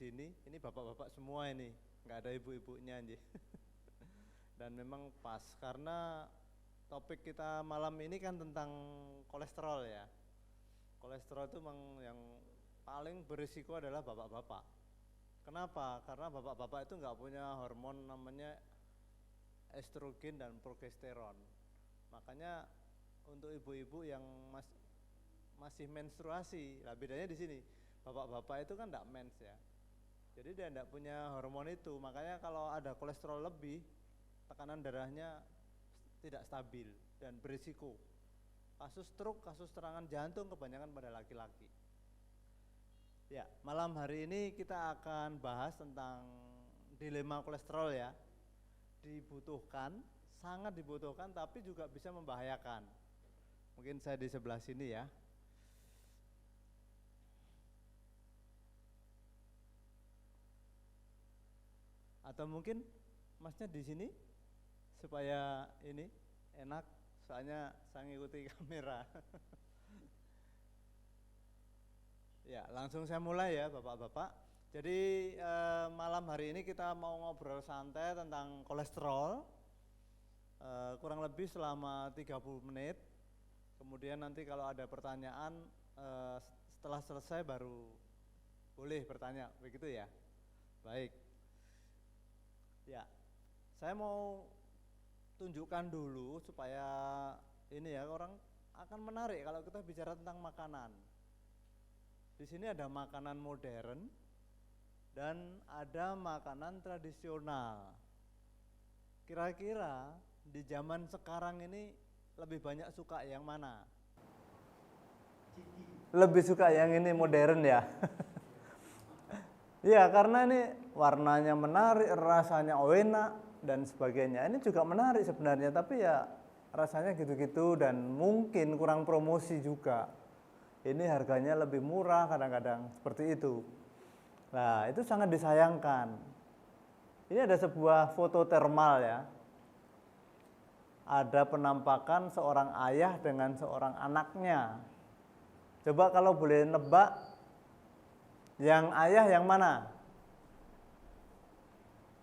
sini. Ini bapak-bapak semua ini, nggak ada ibu-ibunya anjir. Dan memang pas karena topik kita malam ini kan tentang kolesterol ya. Kolesterol itu memang yang paling berisiko adalah bapak-bapak. Kenapa? Karena bapak-bapak itu nggak punya hormon namanya estrogen dan progesteron. Makanya untuk ibu-ibu yang masih menstruasi, lah bedanya di sini. Bapak-bapak itu kan enggak mens ya. Jadi dia enggak punya hormon itu, makanya kalau ada kolesterol lebih, tekanan darahnya tidak stabil dan berisiko. Kasus stroke, kasus serangan jantung kebanyakan pada laki-laki. Ya, malam hari ini kita akan bahas tentang dilema kolesterol ya. Dibutuhkan, sangat dibutuhkan, tapi juga bisa membahayakan. Mungkin saya di sebelah sini ya. Atau mungkin masnya di sini supaya ini enak, soalnya saya ngikuti kamera. Ya, langsung saya mulai ya Bapak-bapak. Jadi malam hari ini kita mau ngobrol santai tentang kolesterol, kurang lebih selama 30 menit. Kemudian nanti kalau ada pertanyaan setelah selesai baru boleh bertanya, begitu ya? Baik. Ya, saya mau tunjukkan dulu supaya ini ya orang akan menarik kalau kita bicara tentang makanan. Di sini ada makanan modern dan ada makanan tradisional. Kira-kira di zaman sekarang ini lebih banyak suka yang mana? Lebih suka yang ini modern ya. Ya karena ini warnanya menarik, rasanya enak dan sebagainya. Ini juga menarik sebenarnya, tapi ya rasanya gitu-gitu dan mungkin kurang promosi juga. Ini harganya lebih murah kadang-kadang seperti itu. Nah itu sangat disayangkan. Ini ada sebuah foto termal ya. Ada penampakan seorang ayah dengan seorang anaknya. Coba kalau boleh nebak, yang ayah yang mana?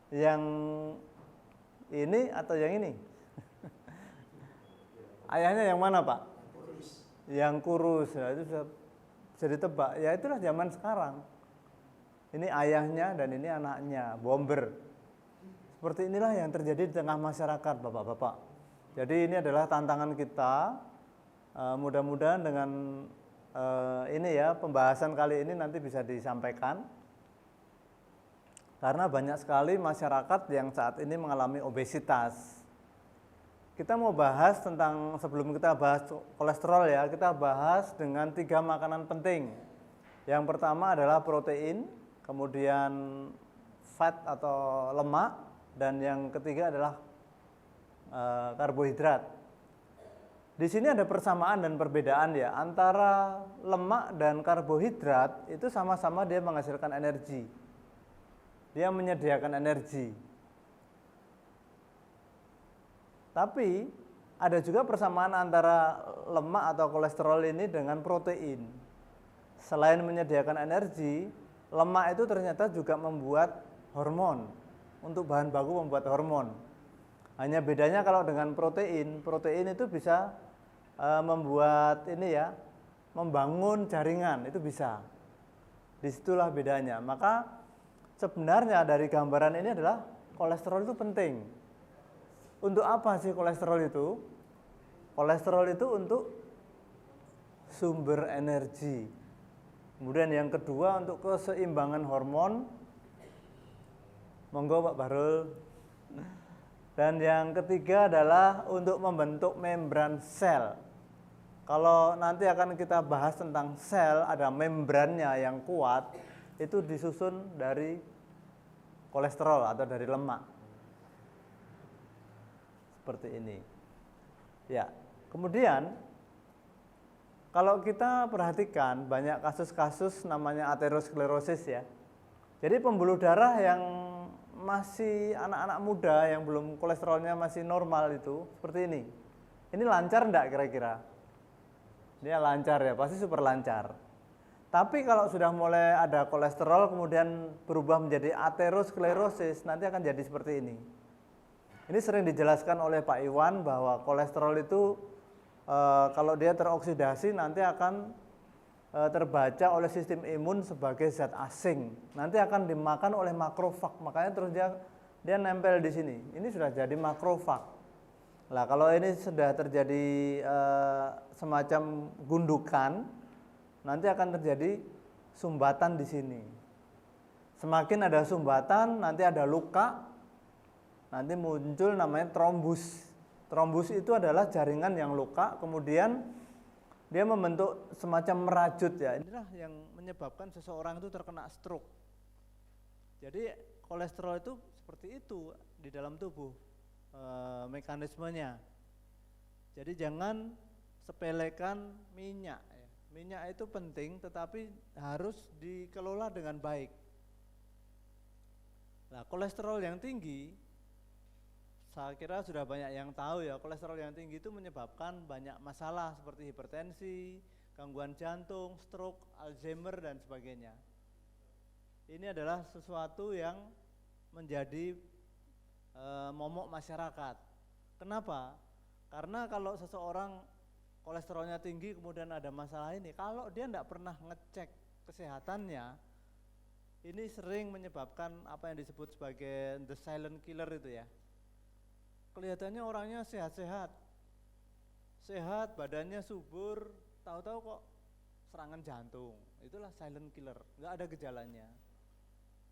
Yang ini atau yang ini? Ayahnya yang mana Pak? Yang kurus. Nah, itu bisa ditebak. Ya itulah zaman sekarang. Ini ayahnya dan ini anaknya, bomber. Seperti inilah yang terjadi di tengah masyarakat Bapak-bapak. Jadi ini adalah tantangan kita, mudah-mudahan dengan ini ya pembahasan kali ini nanti bisa disampaikan. Karena banyak sekali masyarakat yang saat ini mengalami obesitas. Kita mau bahas tentang, sebelum kita bahas kolesterol ya, kita bahas dengan 3 makanan penting. Yang pertama adalah protein, kemudian fat atau lemak, dan yang ketiga adalah karbohidrat. Di sini ada persamaan dan perbedaan ya, antara lemak dan karbohidrat itu sama-sama dia menghasilkan energi. Dia menyediakan energi. Tapi ada juga persamaan antara lemak atau kolesterol ini dengan protein. Selain menyediakan energi, lemak itu ternyata juga membuat hormon. Untuk bahan baku membuat hormon. Hanya bedanya kalau dengan protein itu bisa membuat ini ya, membangun jaringan, itu bisa. Disitulah bedanya. Maka sebenarnya dari gambaran ini adalah kolesterol itu penting. Untuk apa sih kolesterol itu? Kolesterol itu untuk sumber energi. Kemudian yang kedua untuk keseimbangan hormon. Monggo Pak Bahrul. Dan yang ketiga adalah untuk membentuk membran sel. Kalau nanti akan kita bahas tentang sel, ada membrannya yang kuat, itu disusun dari kolesterol atau dari lemak. Seperti ini. Ya, kemudian kalau kita perhatikan banyak kasus-kasus namanya aterosklerosis ya. Jadi pembuluh darah yang masih anak-anak muda yang belum kolesterolnya masih normal itu seperti ini. Ini lancar enggak kira-kira? Dia lancar ya, pasti super lancar. Tapi kalau sudah mulai ada kolesterol kemudian berubah menjadi aterosklerosis, nanti akan jadi seperti ini. Ini sering dijelaskan oleh Pak Iwan bahwa kolesterol itu kalau dia teroksidasi nanti akan terbaca oleh sistem imun sebagai zat asing. Nanti akan dimakan oleh makrofag, makanya terus dia nempel di sini. Ini sudah jadi makrofag. Nah, kalau ini sudah terjadi semacam gundukan, nanti akan terjadi sumbatan di sini. Semakin ada sumbatan, nanti ada luka, nanti muncul namanya trombus. Trombus itu adalah jaringan yang luka, kemudian dia membentuk semacam merajut ya. Inilah yang menyebabkan seseorang itu terkena stroke. Jadi kolesterol itu seperti itu di dalam tubuh mekanismenya. Jadi jangan sepelekan minyak. Minyak itu penting, tetapi harus dikelola dengan baik. Nah, kolesterol yang tinggi, saya kira sudah banyak yang tahu ya, kolesterol yang tinggi itu menyebabkan banyak masalah seperti hipertensi, gangguan jantung, stroke, Alzheimer, dan sebagainya. Ini adalah sesuatu yang menjadi momok masyarakat. Kenapa? Karena kalau seseorang kolesterolnya tinggi kemudian ada masalah ini, kalau dia tidak pernah ngecek kesehatannya, ini sering menyebabkan apa yang disebut sebagai the silent killer itu ya. Kelihatannya orangnya sehat-sehat, badannya subur, tahu-tahu kok serangan jantung. Itulah silent killer, nggak ada gejalanya,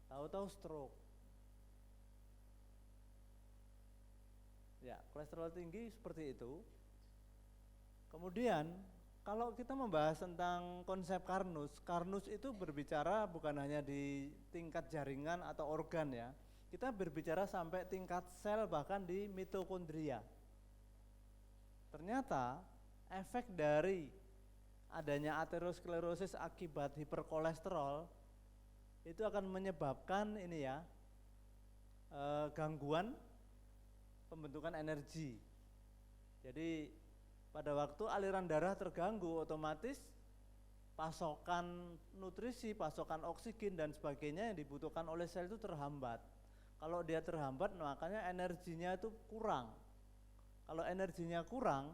tahu-tahu stroke. Ya, kolesterol tinggi seperti itu. Kemudian kalau kita membahas tentang konsep Carnus, Carnus itu berbicara bukan hanya di tingkat jaringan atau organ ya, kita berbicara sampai tingkat sel bahkan di mitokondria. Ternyata efek dari adanya aterosklerosis akibat hiperkolesterol itu akan menyebabkan ini ya, gangguan pembentukan energi. Jadi pada waktu aliran darah terganggu, otomatis pasokan nutrisi, pasokan oksigen dan sebagainya yang dibutuhkan oleh sel itu terhambat. Kalau dia terhambat, makanya energinya itu kurang. Kalau energinya kurang,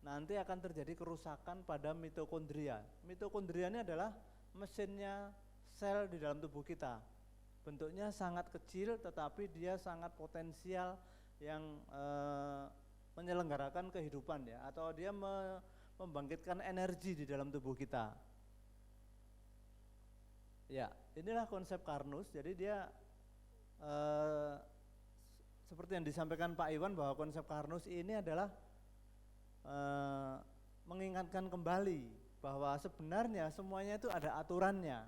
nanti akan terjadi kerusakan pada mitokondria. Mitokondria ini adalah mesinnya sel di dalam tubuh kita. Bentuknya sangat kecil, tetapi dia sangat potensial yang menyelenggarakan kehidupan ya, atau dia membangkitkan energi di dalam tubuh kita. Ya, inilah konsep Carnus. Jadi dia seperti yang disampaikan Pak Iwan bahwa konsep Carnus ini adalah mengingatkan kembali bahwa sebenarnya semuanya itu ada aturannya.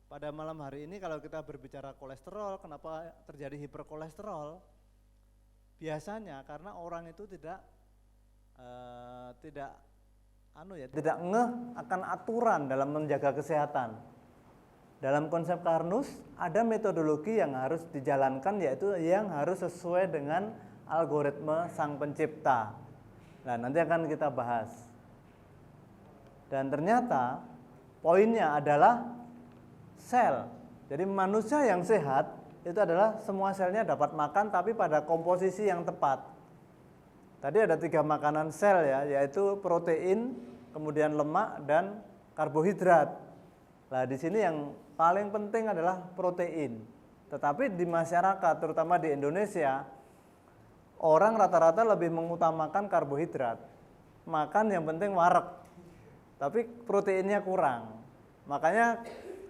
Pada malam hari ini kalau kita berbicara kolesterol, kenapa terjadi hiperkolesterol? Biasanya karena orang itu tidak ngeh akan aturan dalam menjaga kesehatan. Dalam konsep Carnus ada metodologi yang harus dijalankan, yaitu yang harus sesuai dengan algoritma sang pencipta. Nah, nanti akan kita bahas. Dan ternyata poinnya adalah sel. Jadi manusia yang sehat itu adalah semua selnya dapat makan tapi pada komposisi yang tepat. Tadi ada 3 makanan sel ya, yaitu protein, kemudian lemak dan karbohidrat. Nah, di sini yang paling penting adalah protein. Tetapi di masyarakat, terutama di Indonesia, orang rata-rata lebih mengutamakan karbohidrat. Makan yang penting wareg, tapi proteinnya kurang. Makanya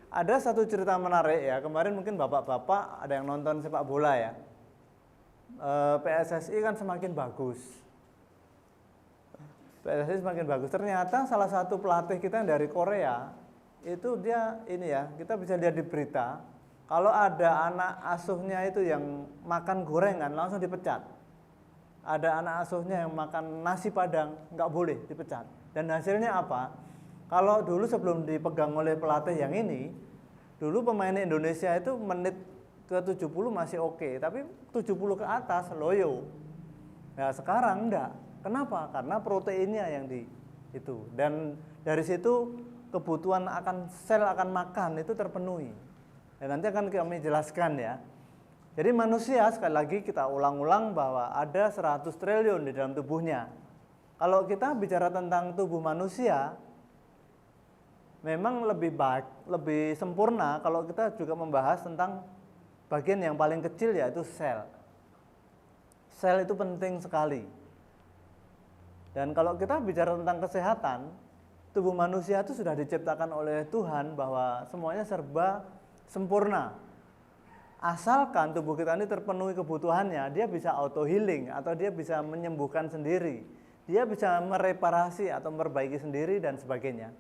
ada satu cerita menarik ya, kemarin mungkin bapak-bapak ada yang nonton sepak bola ya. PSSI kan semakin bagus. PSSI semakin bagus. Ternyata salah satu pelatih kita yang dari Korea, itu dia ini ya, kita bisa lihat di berita, kalau ada anak asuhnya itu yang makan gorengan langsung dipecat. Ada anak asuhnya yang makan nasi padang, nggak boleh dipecat. Dan hasilnya apa? Kalau dulu sebelum dipegang oleh pelatih yang ini, dulu pemain Indonesia itu menit ke 70 masih oke, tapi 70 ke atas loyo. Nah, sekarang enggak. Kenapa? Karena proteinnya yang itu. Dan dari situ kebutuhan akan sel akan makan itu terpenuhi. Dan nanti akan kami jelaskan ya. Jadi manusia, sekali lagi kita ulang-ulang bahwa ada 100 triliun di dalam tubuhnya. Kalau kita bicara tentang tubuh manusia, memang lebih baik, lebih sempurna kalau kita juga membahas tentang bagian yang paling kecil, yaitu sel. Sel itu penting sekali. Dan kalau kita bicara tentang kesehatan, tubuh manusia itu sudah diciptakan oleh Tuhan bahwa semuanya serba sempurna. Asalkan tubuh kita ini terpenuhi kebutuhannya, dia bisa auto healing atau dia bisa menyembuhkan sendiri. Dia bisa mereparasi atau memperbaiki sendiri dan sebagainya.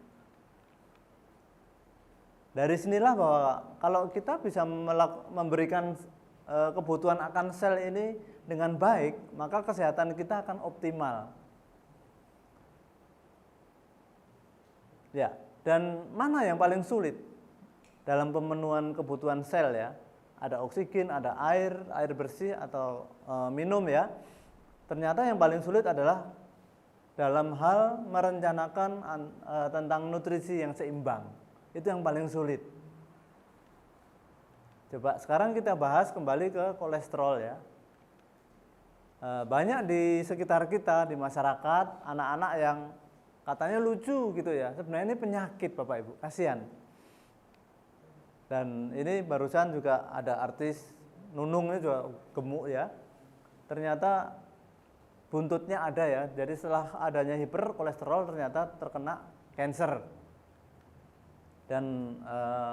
Dari sinilah bahwa kalau kita bisa memberikan kebutuhan akan sel ini dengan baik, maka kesehatan kita akan optimal. Ya, dan mana yang paling sulit dalam pemenuhan kebutuhan sel ya? Ada oksigen, ada air bersih atau minum ya. Ternyata yang paling sulit adalah dalam hal merencanakan tentang nutrisi yang seimbang. Itu yang paling sulit. Coba sekarang kita bahas kembali ke kolesterol ya. Banyak di sekitar kita, di masyarakat, anak-anak yang katanya lucu gitu ya. Sebenarnya ini penyakit Bapak Ibu, kasihan. Dan ini barusan juga ada artis Nunung ini juga gemuk ya. Ternyata buntutnya ada ya. Jadi setelah adanya hiperkolesterol ternyata terkena cancer. Dan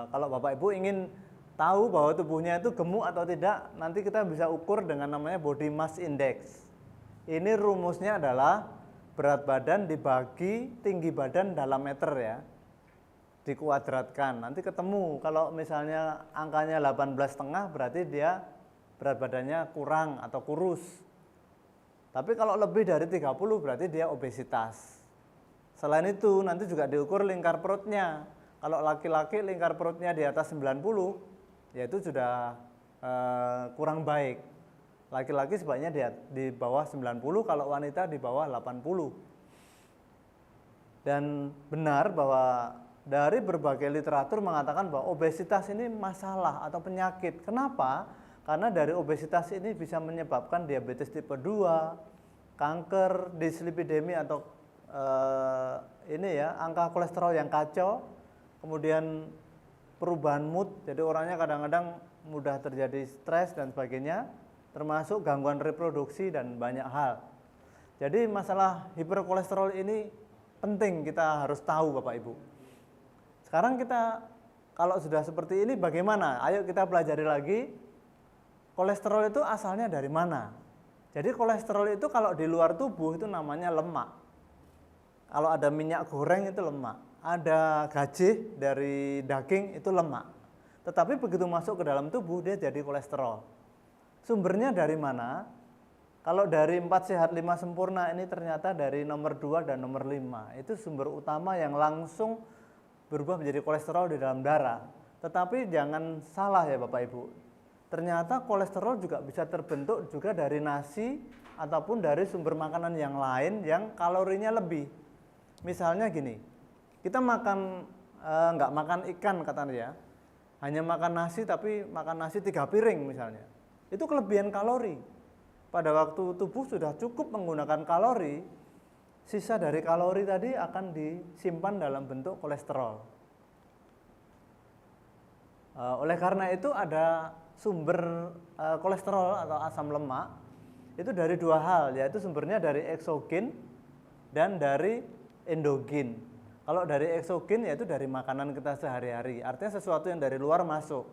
kalau Bapak Ibu ingin tahu bahwa tubuhnya itu gemuk atau tidak, nanti kita bisa ukur dengan namanya body mass index. Ini rumusnya adalah berat badan dibagi tinggi badan dalam meter ya. Dikuadratkan, nanti ketemu kalau misalnya angkanya 18,5 berarti dia berat badannya kurang atau kurus. Tapi kalau lebih dari 30 berarti dia obesitas. Selain itu nanti juga diukur lingkar perutnya. Kalau laki-laki lingkar perutnya di atas 90, yaitu sudah kurang baik. Laki-laki sebaiknya di bawah 90, kalau wanita di bawah 80. Dan benar bahwa dari berbagai literatur mengatakan bahwa obesitas ini masalah atau penyakit. Kenapa? Karena dari obesitas ini bisa menyebabkan diabetes tipe 2, kanker, dislipidemi atau angka kolesterol yang kacau, kemudian perubahan mood, jadi orangnya kadang-kadang mudah terjadi stres dan sebagainya, termasuk gangguan reproduksi dan banyak hal. Jadi masalah hiperkolesterol ini penting kita harus tahu Bapak Ibu. Sekarang kita kalau sudah seperti ini bagaimana? Ayo kita pelajari lagi. Kolesterol itu asalnya dari mana? Jadi kolesterol itu kalau di luar tubuh itu namanya lemak. Kalau ada minyak goreng itu lemak. Ada gajih dari daging itu lemak. Tetapi begitu masuk ke dalam tubuh dia jadi kolesterol. Sumbernya dari mana? Kalau dari 4 sehat 5 sempurna ini ternyata dari nomor 2 dan nomor 5. Itu sumber utama yang langsung berubah menjadi kolesterol di dalam darah. Tetapi jangan salah ya Bapak Ibu. Ternyata kolesterol juga bisa terbentuk juga dari nasi ataupun dari sumber makanan yang lain yang kalorinya lebih. Misalnya gini, kita makan nggak makan ikan katanya ya, hanya makan nasi tapi makan nasi 3 piring misalnya. Itu kelebihan kalori. Pada waktu tubuh sudah cukup menggunakan kalori, sisa dari kalori tadi akan disimpan dalam bentuk kolesterol. Oleh karena itu ada sumber kolesterol atau asam lemak itu dari 2 hal, yaitu sumbernya dari eksogen dan dari endogen. Kalau dari eksogen yaitu dari makanan kita sehari-hari, artinya sesuatu yang dari luar masuk.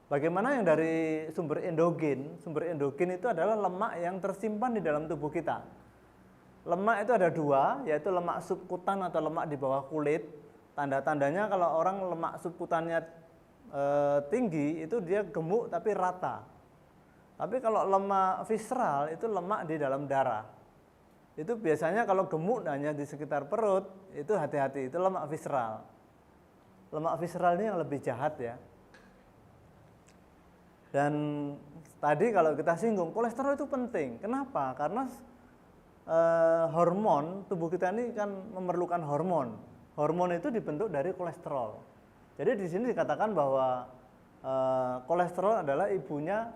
Bagaimana yang dari sumber endogen? Sumber endogen itu adalah lemak yang tersimpan di dalam tubuh kita. Lemak itu ada 2, yaitu lemak subkutan atau lemak di bawah kulit. Tanda-tandanya kalau orang lemak subkutannya tinggi, itu dia gemuk tapi rata. Tapi kalau lemak visceral itu lemak di dalam darah. Itu biasanya kalau gemuk hanya di sekitar perut, itu hati-hati, itu lemak visceral. Lemak visceral ini yang lebih jahat ya. Dan tadi kalau kita singgung, kolesterol itu penting. Kenapa? Karena hormon, tubuh kita ini kan memerlukan hormon. hormon itu dibentuk dari kolesterol. Jadi di sini dikatakan bahwa kolesterol adalah ibunya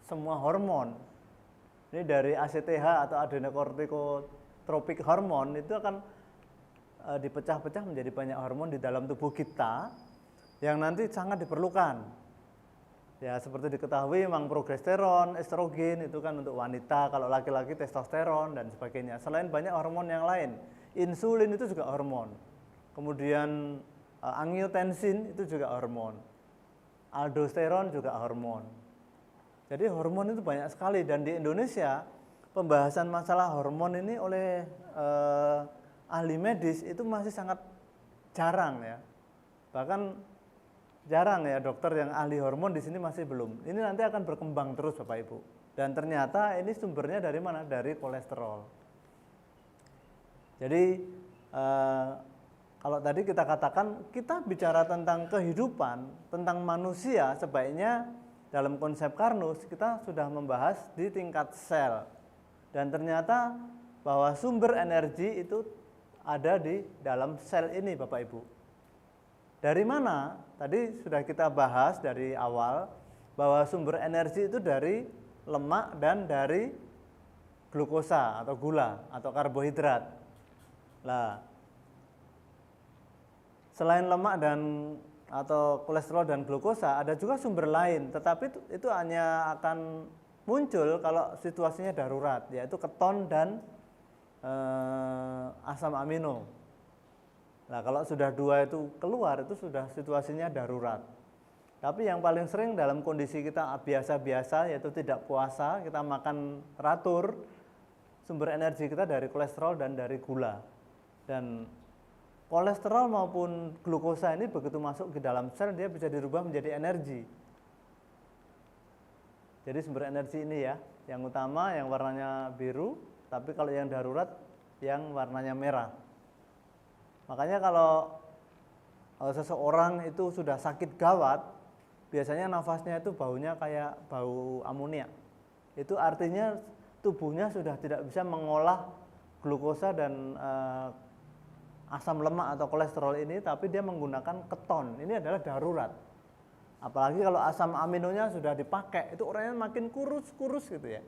semua hormon. Ini dari ACTH atau adrenokortikotropik hormon itu akan dipecah-pecah menjadi banyak hormon di dalam tubuh kita yang nanti sangat diperlukan. Ya seperti diketahui memang progesteron, estrogen itu kan untuk wanita, kalau laki-laki testosteron dan sebagainya. Selain banyak hormon yang lain, insulin itu juga hormon. Kemudian angiotensin itu juga hormon. Aldosteron juga hormon. Jadi hormon itu banyak sekali dan di Indonesia pembahasan masalah hormon ini oleh ahli medis itu masih sangat jarang ya. Bahkan jarang ya dokter yang ahli hormon di sini masih belum. Ini nanti akan berkembang terus Bapak Ibu. Dan ternyata ini sumbernya dari mana? Dari kolesterol. Jadi kalau tadi kita katakan kita bicara tentang kehidupan, tentang manusia, sebaiknya dalam konsep Karnus kita sudah membahas di tingkat sel. Dan ternyata bahwa sumber energi itu ada di dalam sel ini Bapak Ibu. Dari mana? Tadi sudah kita bahas dari awal bahwa sumber energi itu dari lemak dan dari glukosa atau gula atau karbohidrat. Nah, selain lemak dan atau kolesterol dan glukosa ada juga sumber lain, tetapi itu hanya akan muncul kalau situasinya darurat, yaitu keton dan asam amino. Nah kalau sudah dua itu keluar itu sudah situasinya darurat. Tapi yang paling sering dalam kondisi kita biasa-biasa yaitu tidak puasa, kita makan teratur, sumber energi kita dari kolesterol dan dari gula. Dan kolesterol maupun glukosa ini begitu masuk ke dalam sel dia bisa dirubah menjadi energi. Jadi sumber energi ini ya, yang utama yang warnanya biru, tapi kalau yang darurat yang warnanya merah. Makanya kalau seseorang itu sudah sakit gawat, biasanya nafasnya itu baunya kayak bau amonia. Itu artinya tubuhnya sudah tidak bisa mengolah glukosa dan asam lemak atau kolesterol ini, tapi dia menggunakan keton. Ini adalah darurat. Apalagi kalau asam aminonya sudah dipakai, itu orangnya makin kurus-kurus gitu ya.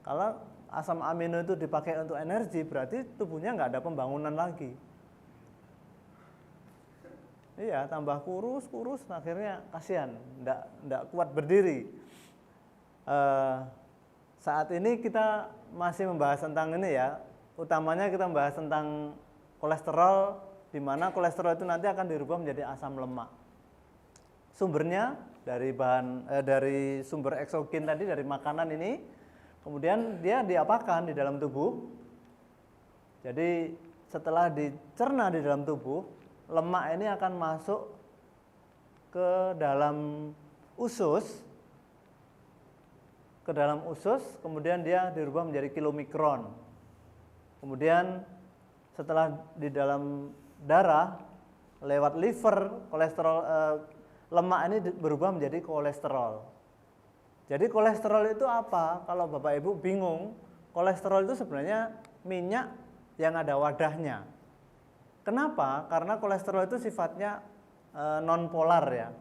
Kalau asam amino itu dipakai untuk energi, berarti tubuhnya nggak ada pembangunan lagi. Iya, tambah kurus, akhirnya kasihan, nggak kuat berdiri. Saat ini kita masih membahas tentang ini ya, utamanya kita membahas tentang kolesterol, di mana kolesterol itu nanti akan dirubah menjadi asam lemak. Sumbernya dari sumber eksogen tadi, dari makanan ini, kemudian dia diapakan di dalam tubuh. Jadi setelah dicerna di dalam tubuh, lemak ini akan masuk ke dalam usus, kemudian dia dirubah menjadi kilomikron. Kemudian setelah di dalam darah lewat liver, lemak ini berubah menjadi kolesterol. Jadi kolesterol itu apa? Kalau Bapak Ibu bingung, kolesterol itu sebenarnya minyak yang ada wadahnya. Kenapa? Karena kolesterol itu sifatnya nonpolar ya.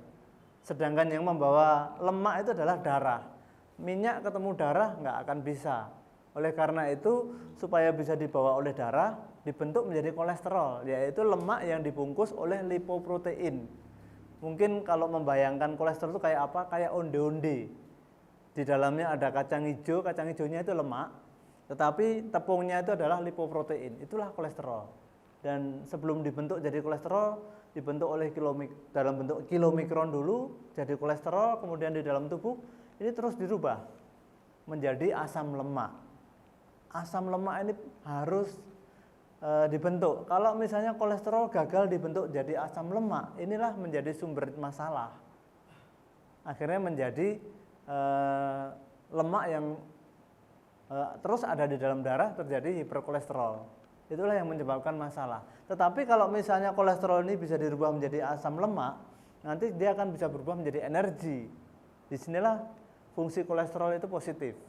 Sedangkan yang membawa lemak itu adalah darah. Minyak ketemu darah nggak akan bisa. Oleh karena itu, supaya bisa dibawa oleh darah, dibentuk menjadi kolesterol, yaitu lemak yang dibungkus oleh lipoprotein. Mungkin kalau membayangkan kolesterol itu kayak apa? Kayak onde-onde. Di dalamnya ada kacang hijau, kacang hijaunya itu lemak, tetapi tepungnya itu adalah lipoprotein. Itulah kolesterol. Dan sebelum dibentuk jadi kolesterol, dibentuk oleh dalam bentuk kilomikron dulu, jadi kolesterol, kemudian di dalam tubuh, ini terus dirubah menjadi asam lemak. Asam lemak ini harus dibentuk. Kalau misalnya kolesterol gagal dibentuk jadi asam lemak, inilah menjadi sumber masalah. Akhirnya menjadi lemak yang terus ada di dalam darah, terjadi hiperkolesterol. Itulah yang menyebabkan masalah. Tetapi kalau misalnya kolesterol ini bisa dirubah menjadi asam lemak, nanti dia akan bisa berubah menjadi energi. Disinilah fungsi kolesterol itu positif.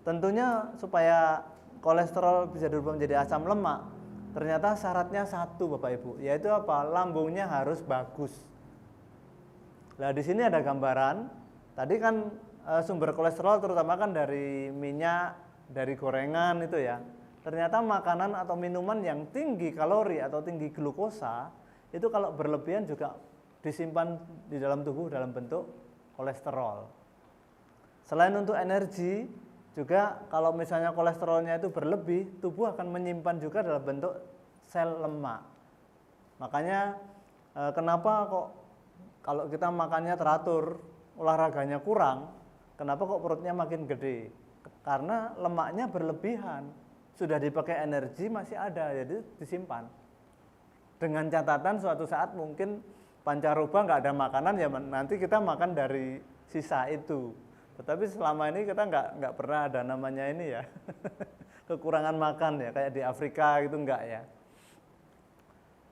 Tentunya supaya kolesterol bisa dirubah menjadi asam lemak, Ternyata syaratnya satu Bapak Ibu, yaitu apa? Lambungnya harus bagus. Nah, di sini ada gambaran. Tadi kan sumber kolesterol terutama kan dari minyak, dari gorengan itu ya. Ternyata makanan atau minuman yang tinggi kalori atau tinggi glukosa itu kalau berlebihan juga disimpan di dalam tubuh dalam bentuk kolesterol. Selain untuk energi, juga kalau misalnya kolesterolnya itu berlebih, tubuh akan menyimpan juga dalam bentuk sel lemak. Makanya kenapa kok kalau kita makannya teratur, olahraganya kurang, kenapa kok perutnya makin gede? Karena lemaknya berlebihan, sudah dipakai energi masih ada, jadi disimpan. Dengan catatan suatu saat mungkin pancaroba nggak ada makanan, ya nanti kita makan dari sisa itu. Tetapi selama ini kita nggak pernah ada namanya ini ya, kekurangan makan ya, kayak di Afrika gitu enggak ya.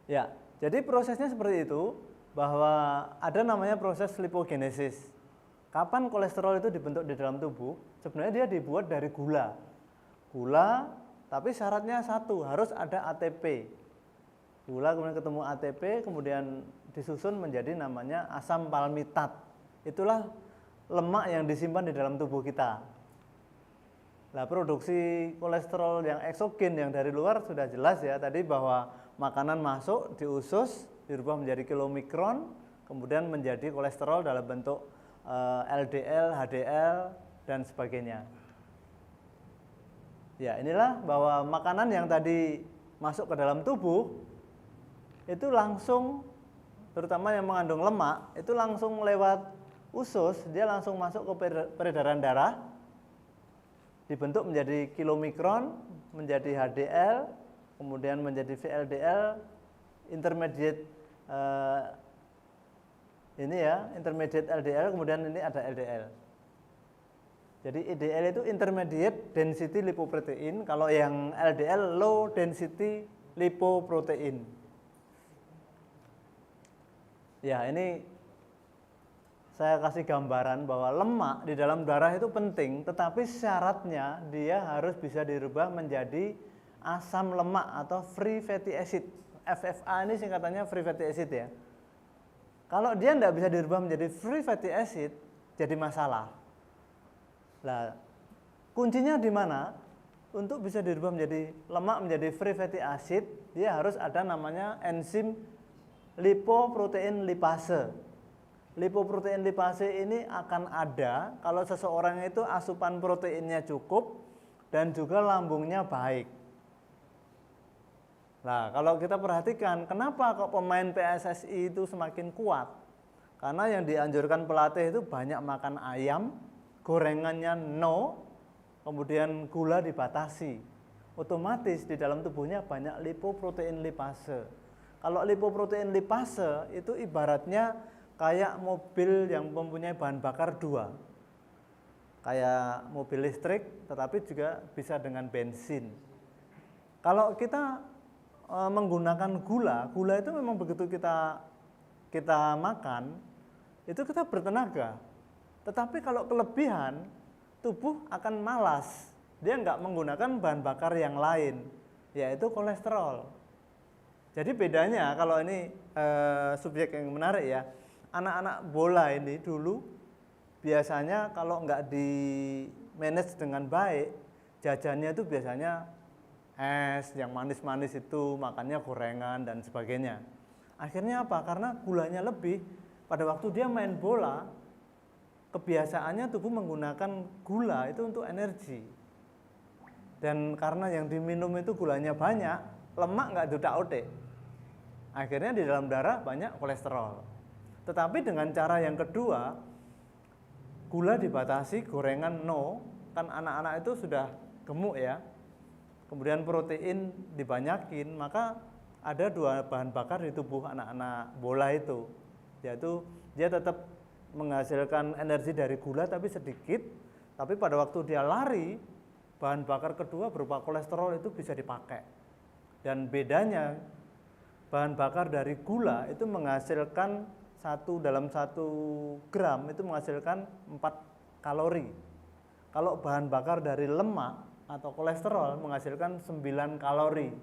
Ya, jadi prosesnya seperti itu, bahwa ada namanya proses lipogenesis. Kapan kolesterol itu dibentuk di dalam tubuh? Sebenarnya dia dibuat dari gula. Gula, tapi syaratnya satu, harus ada ATP. Gula kemudian ketemu ATP, kemudian disusun menjadi namanya asam palmitat. Itulah lemak yang disimpan di dalam tubuh kita. Nah, produksi kolesterol yang eksogen yang dari luar sudah jelas ya tadi, bahwa makanan masuk di usus dirubah menjadi kilomikron, kemudian menjadi kolesterol dalam bentuk LDL, HDL dan sebagainya. Ya, inilah bahwa makanan yang tadi masuk ke dalam tubuh itu langsung, terutama yang mengandung lemak, itu langsung lewat usus, dia langsung masuk ke peredaran darah, dibentuk menjadi kilomikron, menjadi HDL, kemudian menjadi VLDL, intermediate ini ya, intermediate LDL, kemudian ini ada LDL. Jadi IDL itu intermediate density lipoprotein, kalau yang LDL low density lipoprotein. Ya, ini saya kasih gambaran bahwa lemak di dalam darah itu penting, tetapi syaratnya dia harus bisa dirubah menjadi asam lemak atau free fatty acid. FFA ini singkatannya free fatty acid ya. Kalau dia tidak bisa dirubah menjadi free fatty acid, jadi masalah. Nah, kuncinya di mana? Untuk bisa dirubah menjadi lemak menjadi free fatty acid, dia harus ada namanya enzim lipoprotein lipase. Lipoprotein lipase ini akan ada kalau seseorang itu asupan proteinnya cukup dan juga lambungnya baik. Nah, kalau kita perhatikan, kenapa kok pemain PSSI itu semakin kuat? Karena yang dianjurkan pelatih itu banyak makan ayam, gorengannya no, kemudian gula dibatasi. Otomatis di dalam tubuhnya banyak lipoprotein lipase. Kalau lipoprotein lipase itu ibaratnya kayak mobil yang mempunyai bahan bakar dua, kayak mobil listrik tetapi juga bisa dengan bensin. Kalau kita menggunakan gula itu memang begitu kita makan itu kita bertenaga, tetapi kalau kelebihan tubuh akan malas, dia nggak menggunakan bahan bakar yang lain, yaitu kolesterol. Jadi bedanya kalau ini subjek yang menarik ya, anak-anak bola ini dulu biasanya kalau nggak di manage dengan baik, jajannya itu biasanya es yang manis-manis itu, makannya gorengan dan sebagainya. Akhirnya apa? Karena gulanya lebih, pada waktu dia main bola, kebiasaannya tubuh menggunakan gula itu untuk energi. Dan karena yang diminum itu gulanya banyak, lemak nggak dudak-otek. Akhirnya di dalam darah banyak kolesterol. Tetapi dengan cara yang kedua, gula dibatasi, gorengan no, kan anak-anak itu sudah gemuk ya. Kemudian protein dibanyakin, maka ada dua bahan bakar di tubuh anak-anak bola itu, yaitu dia tetap menghasilkan energi dari gula tapi sedikit, tapi pada waktu dia lari, bahan bakar kedua berupa kolesterol itu bisa dipakai. Dan bedanya bahan bakar dari gula itu menghasilkan dalam 1 gram itu menghasilkan 4 kalori. Kalau bahan bakar dari lemak atau kolesterol menghasilkan 9 kalori.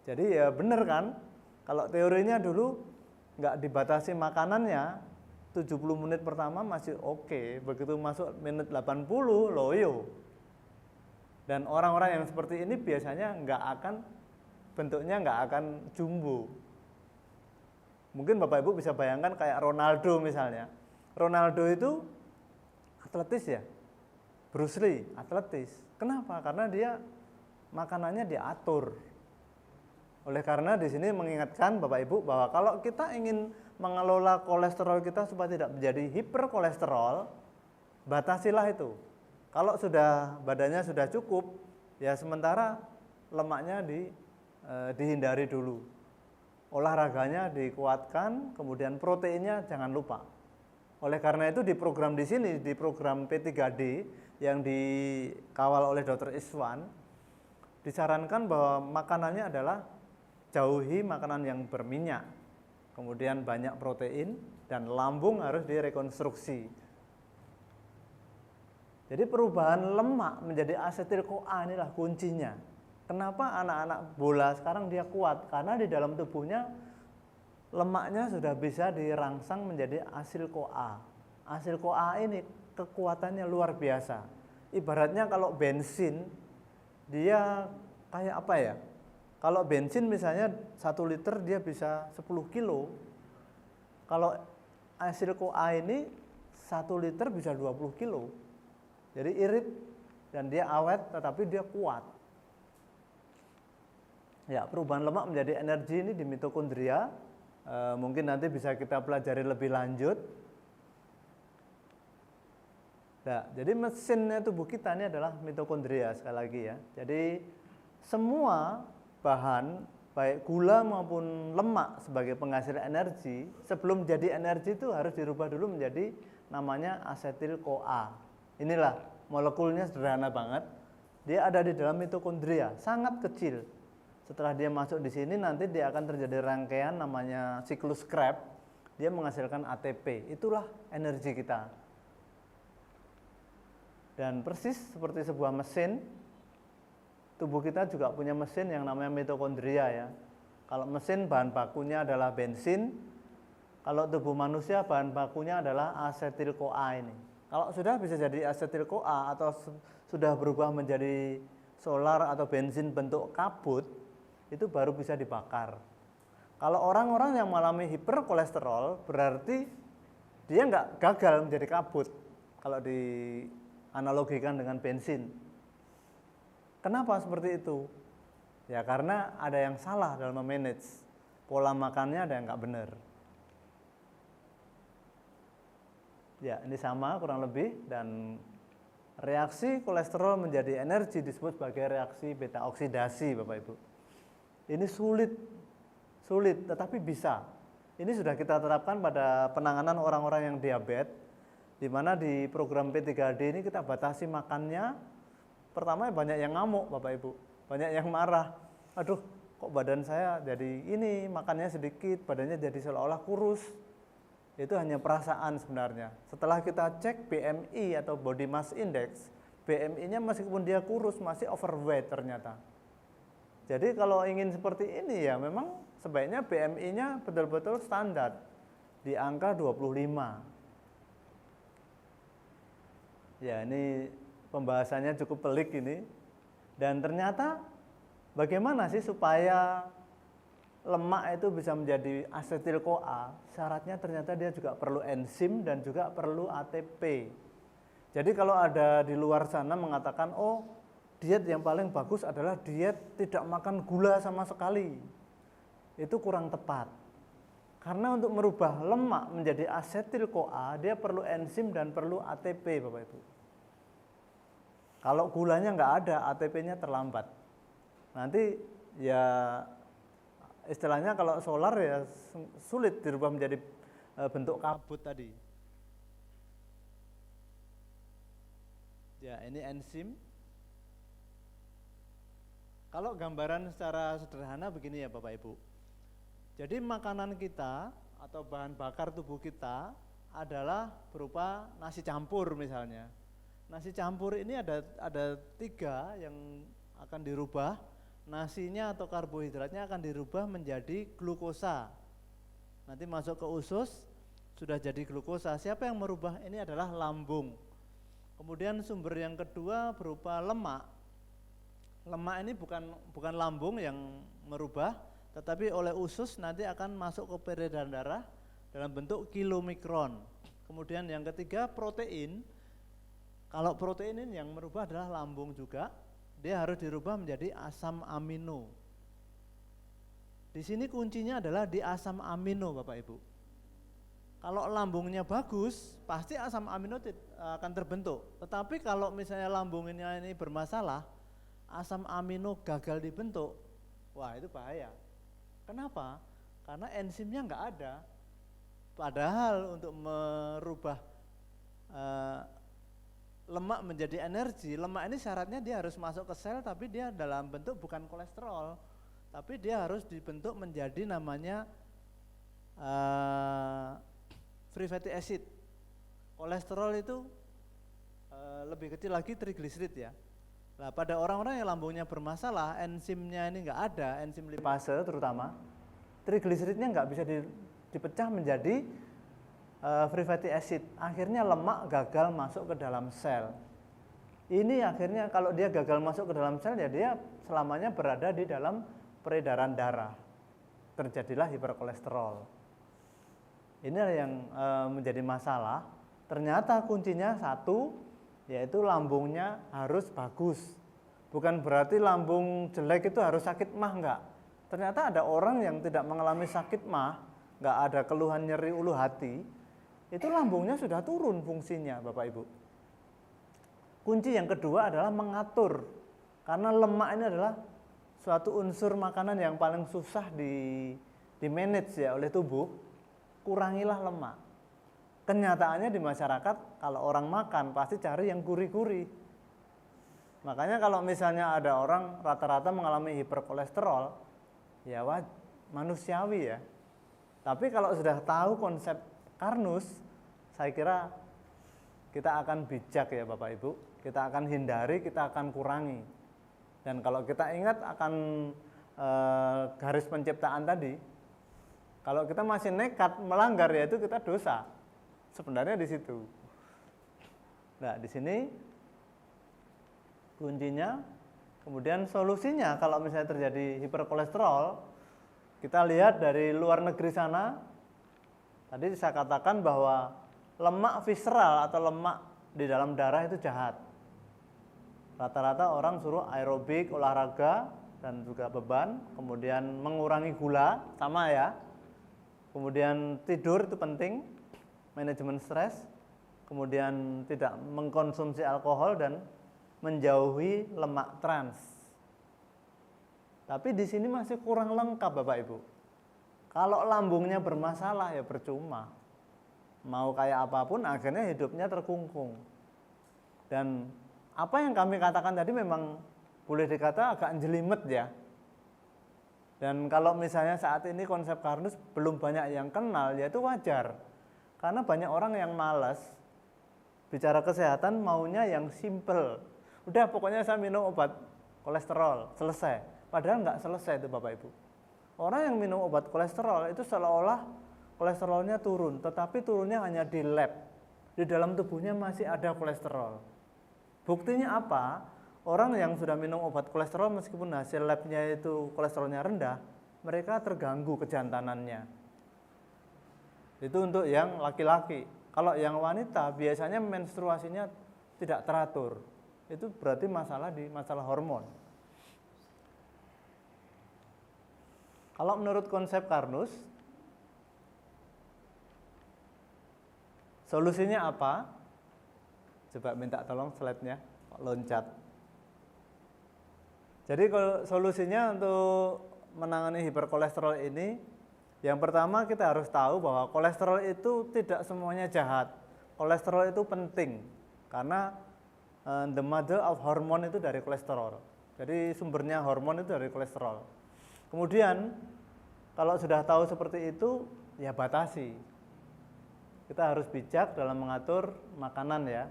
Jadi ya bener kan, kalau teorinya dulu nggak dibatasi makanannya, 70 menit pertama masih oke, begitu masuk menit 80 loyo. Dan orang-orang yang seperti ini biasanya bentuknya nggak akan jumbo. Mungkin Bapak Ibu bisa bayangkan kayak Ronaldo misalnya. Ronaldo itu atletis ya, Bruce Lee atletis. Kenapa? Karena dia makanannya diatur. Oleh karena di sini mengingatkan Bapak Ibu bahwa kalau kita ingin mengelola kolesterol kita supaya tidak menjadi hiperkolesterol, batasilah itu. Kalau badannya sudah cukup, ya sementara lemaknya dihindari dulu. Olahraganya dikuatkan, kemudian proteinnya jangan lupa. Oleh karena itu di program di sini, di program P3D yang dikawal oleh Dr. Iswan, disarankan bahwa makanannya adalah jauhi makanan yang berminyak, kemudian banyak protein, dan lambung harus direkonstruksi. Jadi perubahan lemak menjadi asetil-CoA inilah kuncinya. Kenapa anak-anak bola sekarang dia kuat? Karena di dalam tubuhnya lemaknya sudah bisa dirangsang menjadi asil-CoA. Asil-CoA ini kekuatannya luar biasa. Ibaratnya kalau bensin, dia kayak apa ya? Kalau bensin misalnya 1 liter dia bisa 10 kilo. Kalau asil-CoA ini 1 liter bisa 20 kilo. Jadi irit dan dia awet tetapi dia kuat. Ya, perubahan lemak menjadi energi ini di mitokondria. Mungkin nanti bisa kita pelajari lebih lanjut. Nah, jadi mesinnya tubuh kita ini adalah mitokondria sekali lagi ya. Jadi semua bahan baik gula maupun lemak sebagai penghasil energi, sebelum jadi energi itu harus dirubah dulu menjadi namanya asetil-CoA. Inilah molekulnya sederhana banget. Dia ada di dalam mitokondria, sangat kecil. Setelah dia masuk di sini nanti dia akan terjadi rangkaian namanya siklus Krebs. Dia menghasilkan ATP. Itulah energi kita. Dan persis seperti sebuah mesin, tubuh kita juga punya mesin yang namanya mitokondria ya. Kalau mesin bahan bakunya adalah bensin, kalau tubuh manusia bahan bakunya adalah asetil-CoA ini. Kalau sudah bisa jadi asetil-CoA atau sudah berubah menjadi solar atau bensin bentuk kabut, itu baru bisa dibakar. Kalau orang-orang yang mengalami hiperkolesterol berarti dia nggak gagal menjadi kabut kalau dianalogikan dengan bensin. Kenapa seperti itu? Ya karena ada yang salah dalam memanage. Pola makannya ada yang nggak benar. Ya ini sama kurang lebih, dan reaksi kolesterol menjadi energi disebut sebagai reaksi beta oksidasi Bapak Ibu. Ini sulit tetapi bisa. Ini sudah kita terapkan pada penanganan orang-orang yang diabetes, di mana di program P3D ini kita batasi makannya. Pertama banyak yang ngamuk Bapak Ibu, banyak yang marah. Aduh kok badan saya jadi ini, makannya sedikit, badannya jadi seolah-olah kurus. Itu hanya perasaan sebenarnya. Setelah kita cek BMI atau Body Mass Index, BMI-nya meskipun dia kurus masih overweight ternyata. Jadi kalau ingin seperti ini ya memang sebaiknya BMI-nya betul-betul standar di angka 25. Ya ini pembahasannya cukup pelik ini. Dan ternyata bagaimana sih supaya lemak itu bisa menjadi asetil-CoA? Syaratnya ternyata dia juga perlu enzim dan juga perlu ATP. Jadi kalau ada di luar sana mengatakan, oh diet yang paling bagus adalah diet tidak makan gula sama sekali, itu kurang tepat. Karena untuk merubah lemak menjadi asetil-CoA, dia perlu enzim dan perlu ATP Bapak Ibu. Kalau gulanya nggak ada, ATP-nya terlambat. Nanti ya istilahnya kalau solar ya sulit dirubah menjadi bentuk kabut tadi. Ya ini enzim. Kalau gambaran secara sederhana begini ya Bapak Ibu. Jadi makanan kita atau bahan bakar tubuh kita adalah berupa nasi campur misalnya. Nasi campur ini ada 3 yang akan dirubah nasinya atau karbohidratnya akan dirubah menjadi glukosa. Nanti masuk ke usus, sudah jadi glukosa. Siapa yang merubah? Ini adalah lambung. Kemudian sumber yang kedua berupa lemak. Lemak ini bukan lambung yang merubah, tetapi oleh usus nanti akan masuk ke peredaran darah dalam bentuk kilomikron. Kemudian yang ketiga protein. Kalau protein ini yang merubah adalah lambung juga. Dia harus dirubah menjadi asam amino. Di sini kuncinya adalah di asam amino, Bapak Ibu. Kalau lambungnya bagus, pasti asam amino akan terbentuk. Tetapi kalau misalnya lambungnya ini bermasalah, asam amino gagal dibentuk, wah itu bahaya. Kenapa? Karena enzimnya nggak ada. Padahal untuk merubah lemak menjadi energi, lemak ini syaratnya dia harus masuk ke sel, tapi dia dalam bentuk bukan kolesterol, tapi dia harus dibentuk menjadi namanya free fatty acid. Kolesterol itu lebih kecil lagi trigliserid ya. Nah, pada orang-orang yang lambungnya bermasalah, enzimnya ini enggak ada, enzim lipase terutama, trigliseridnya enggak bisa dipecah menjadi free fatty acid. Akhirnya lemak gagal masuk ke dalam sel. Ini akhirnya kalau dia gagal masuk ke dalam sel, ya dia selamanya berada di dalam peredaran darah. Terjadilah hiperkolesterol. Ini yang menjadi masalah. Ternyata kuncinya satu, yaitu lambungnya harus bagus. Bukan berarti lambung jelek itu harus sakit mah, enggak. Ternyata ada orang yang tidak mengalami sakit mah, enggak ada keluhan nyeri ulu hati, itu lambungnya sudah turun fungsinya, Bapak Ibu. Kunci yang kedua adalah mengatur. Karena lemak ini adalah suatu unsur makanan yang paling susah di manage ya oleh tubuh. Kurangilah lemak. Kenyataannya di masyarakat kalau orang makan pasti cari yang gurih-gurih. Makanya kalau misalnya ada orang rata-rata mengalami hiperkolesterol, ya manusiawi ya. Tapi kalau sudah tahu konsep Karnus, saya kira kita akan bijak ya Bapak Ibu. Kita akan hindari, kita akan kurangi. Dan kalau kita ingat akan garis penciptaan tadi, kalau kita masih nekat melanggar, ya itu kita dosa. Sebenarnya di situ. Nah, di sini kuncinya. Kemudian solusinya kalau misalnya terjadi hiperkolesterol, kita lihat dari luar negeri sana. Tadi saya katakan bahwa lemak visceral atau lemak di dalam darah itu jahat. Rata-rata orang suruh aerobik, olahraga, dan juga beban, kemudian mengurangi gula, sama ya. Kemudian tidur itu penting, manajemen stres, kemudian tidak mengkonsumsi alkohol dan menjauhi lemak trans. Tapi di sini masih kurang lengkap Bapak Ibu. Kalau lambungnya bermasalah ya percuma. Mau kayak apapun akhirnya hidupnya terkungkung. Dan apa yang kami katakan tadi memang boleh dikata agak jelimet ya. Dan kalau misalnya saat ini konsep Karnus belum banyak yang kenal, ya itu wajar. Karena banyak orang yang malas bicara kesehatan, maunya yang simple. Udah pokoknya saya minum obat kolesterol, selesai. Padahal nggak selesai itu Bapak Ibu. Orang yang minum obat kolesterol itu seolah-olah kolesterolnya turun, tetapi turunnya hanya di lab. Di dalam tubuhnya masih ada kolesterol. Buktinya apa? Orang yang sudah minum obat kolesterol meskipun hasil labnya itu kolesterolnya rendah, mereka terganggu kejantanannya. Itu untuk yang laki-laki. Kalau yang wanita biasanya menstruasinya tidak teratur. Itu berarti masalah hormon. Kalau menurut konsep Karnus, solusinya apa? Coba minta tolong slide-nya, loncat. Jadi kalau solusinya untuk menangani hiperkolesterol ini, yang pertama kita harus tahu bahwa kolesterol itu tidak semuanya jahat. Kolesterol itu penting karena the mother of hormone itu dari kolesterol. Jadi sumbernya hormon itu dari kolesterol. Kemudian kalau sudah tahu seperti itu, ya batasi. Kita harus bijak dalam mengatur makanan ya.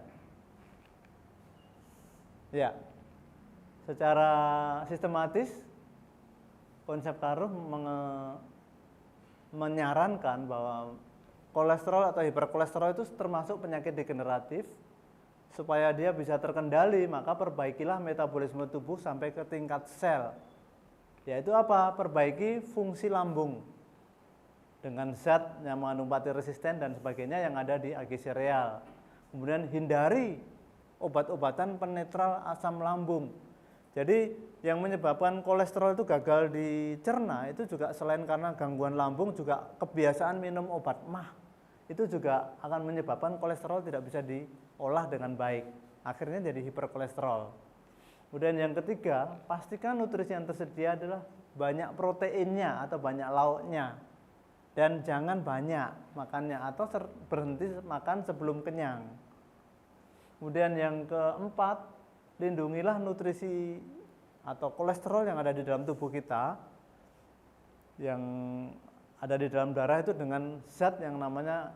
Ya, secara sistematis konsep Karnuss menyarankan bahwa kolesterol atau hiperkolesterol itu termasuk penyakit degeneratif. Supaya dia bisa terkendali, maka perbaikilah metabolisme tubuh sampai ke tingkat sel. Yaitu apa? Perbaiki fungsi lambung dengan zat yang mengandung pati resisten dan sebagainya yang ada di agi sereal. Kemudian hindari obat-obatan penetral asam lambung. Jadi yang menyebabkan kolesterol itu gagal dicerna itu juga selain karena gangguan lambung, juga kebiasaan minum obat mah. Itu juga akan menyebabkan kolesterol tidak bisa diolah dengan baik. Akhirnya jadi hiperkolesterol. Kemudian yang ketiga, pastikan nutrisi yang tersedia adalah banyak proteinnya atau banyak lauknya. Dan jangan banyak makannya atau berhenti makan sebelum kenyang. Kemudian yang keempat, lindungilah nutrisi atau kolesterol yang ada di dalam tubuh kita, yang ada di dalam darah itu dengan zat yang namanya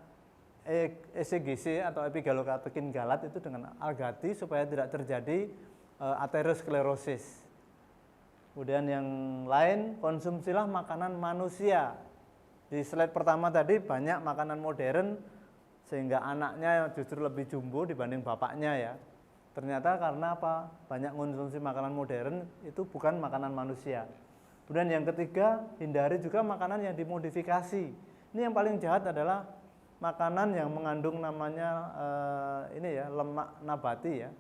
ECGC atau epigalokatekin galat itu dengan algati supaya tidak terjadi aterosklerosis. Kemudian yang lain, konsumsilah makanan manusia. Di slide pertama tadi banyak makanan modern sehingga anaknya justru lebih jumbo dibanding bapaknya ya. Ternyata karena apa? Banyak konsumsi makanan modern itu bukan makanan manusia. Kemudian yang ketiga, hindari juga makanan yang dimodifikasi. Ini yang paling jahat adalah makanan yang mengandung namanya lemak nabati ya.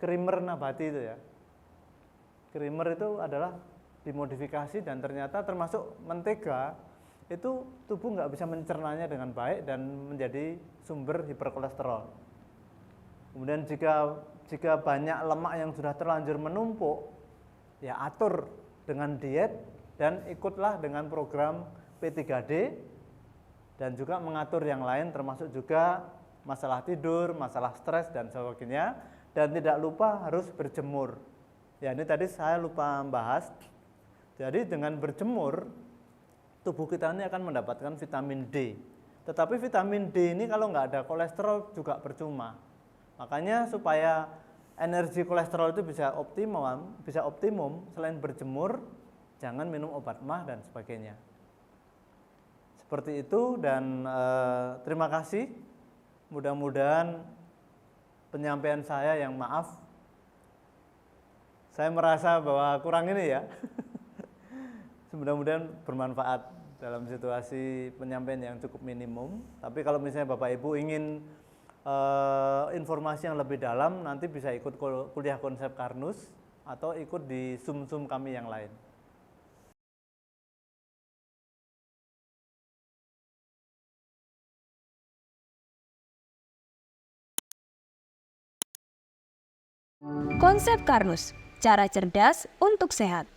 Krimer nabati itu ya. Krimer itu adalah dimodifikasi dan ternyata termasuk mentega itu tubuh nggak bisa mencernanya dengan baik dan menjadi sumber hiperkolesterol. Kemudian jika banyak lemak yang sudah terlanjur menumpuk, ya atur dengan diet dan ikutlah dengan program P3D dan juga mengatur yang lain termasuk juga masalah tidur, masalah stres dan sebagainya, dan tidak lupa harus berjemur. Ya ini tadi saya lupa membahas. Jadi dengan berjemur tubuh kita ini akan mendapatkan vitamin D. Tetapi vitamin D ini kalau nggak ada kolesterol juga percuma. Makanya supaya energi kolesterol itu bisa optimum, selain berjemur, jangan minum obat mah dan sebagainya. Seperti itu dan terima kasih. Mudah-mudahan penyampaian saya yang maaf, saya merasa bahwa kurang ini ya. Mudah-mudahan bermanfaat dalam situasi penyampaian yang cukup minimum. Tapi kalau misalnya Bapak Ibu ingin informasi yang lebih dalam, nanti bisa ikut kuliah konsep Karnuss atau ikut di Zoom kami yang lain. Konsep Karnuss, cara cerdas untuk sehat.